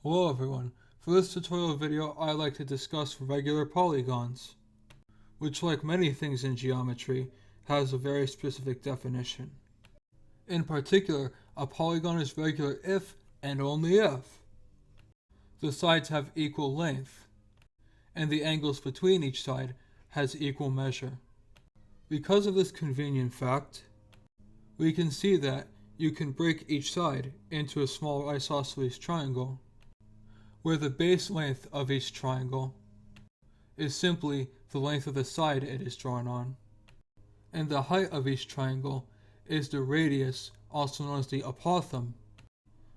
Hello everyone, for this tutorial video I'd like to discuss regular polygons, which like many things in geometry has a very specific definition. In particular, a polygon is regular if and only if the sides have equal length and the angles between each side has equal measure. Because of this convenient fact, we can see that you can break each side into a small isosceles triangle, where the base length of each triangle is simply the length of the side it is drawn on, and the height of each triangle is the radius, also known as the apothem,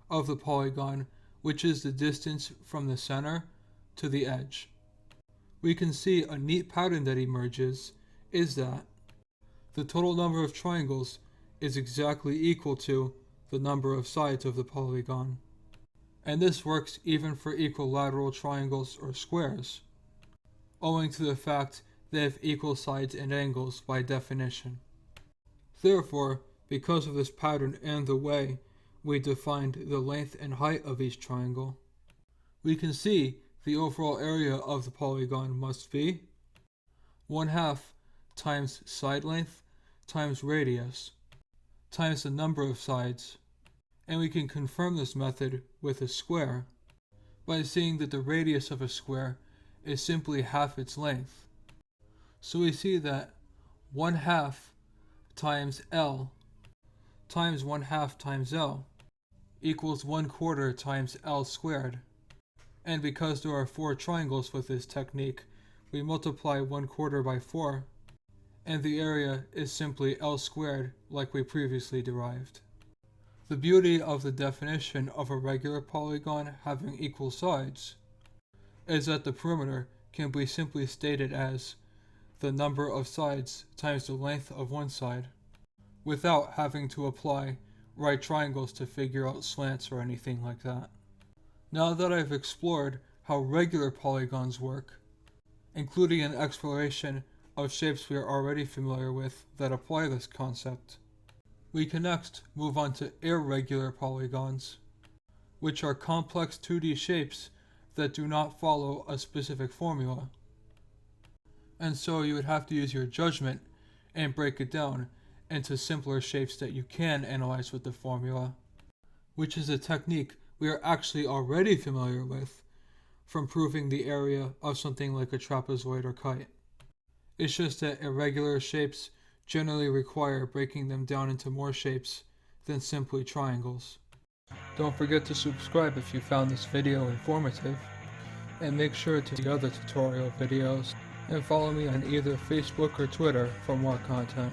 of the polygon, which is the distance from the center to the edge. We can see a neat pattern that emerges is that the total number of triangles is exactly equal to the number of sides of the polygon. And this works even for equilateral triangles or squares, owing to the fact they have equal sides and angles by definition. Therefore, because of this pattern and the way we defined the length and height of each triangle, we can see the overall area of the polygon must be 1/2 times side length times radius times the number of sides, and we can confirm this method with a square by seeing that the radius of a square is simply half its length. So we see that 1/2 times L times 1/2 times L equals 1/4 times L squared. And because there are 4 triangles with this technique, we multiply 1/4 by 4, and the area is simply L squared like we previously derived. The beauty of the definition of a regular polygon having equal sides is that the perimeter can be simply stated as the number of sides times the length of one side, without having to apply right triangles to figure out slants or anything like that. Now that I've explored how regular polygons work, including an exploration of shapes we are already familiar with that apply this concept, we can next move on to irregular polygons, which are complex 2D shapes that do not follow a specific formula. And so you would have to use your judgment and break it down into simpler shapes that you can analyze with the formula, which is a technique we are actually already familiar with from proving the area of something like a trapezoid or kite. It's just that irregular shapes generally require breaking them down into more shapes than simply triangles. Don't forget to subscribe if you found this video informative, and make sure to see the other tutorial videos, and follow me on either Facebook or Twitter for more content.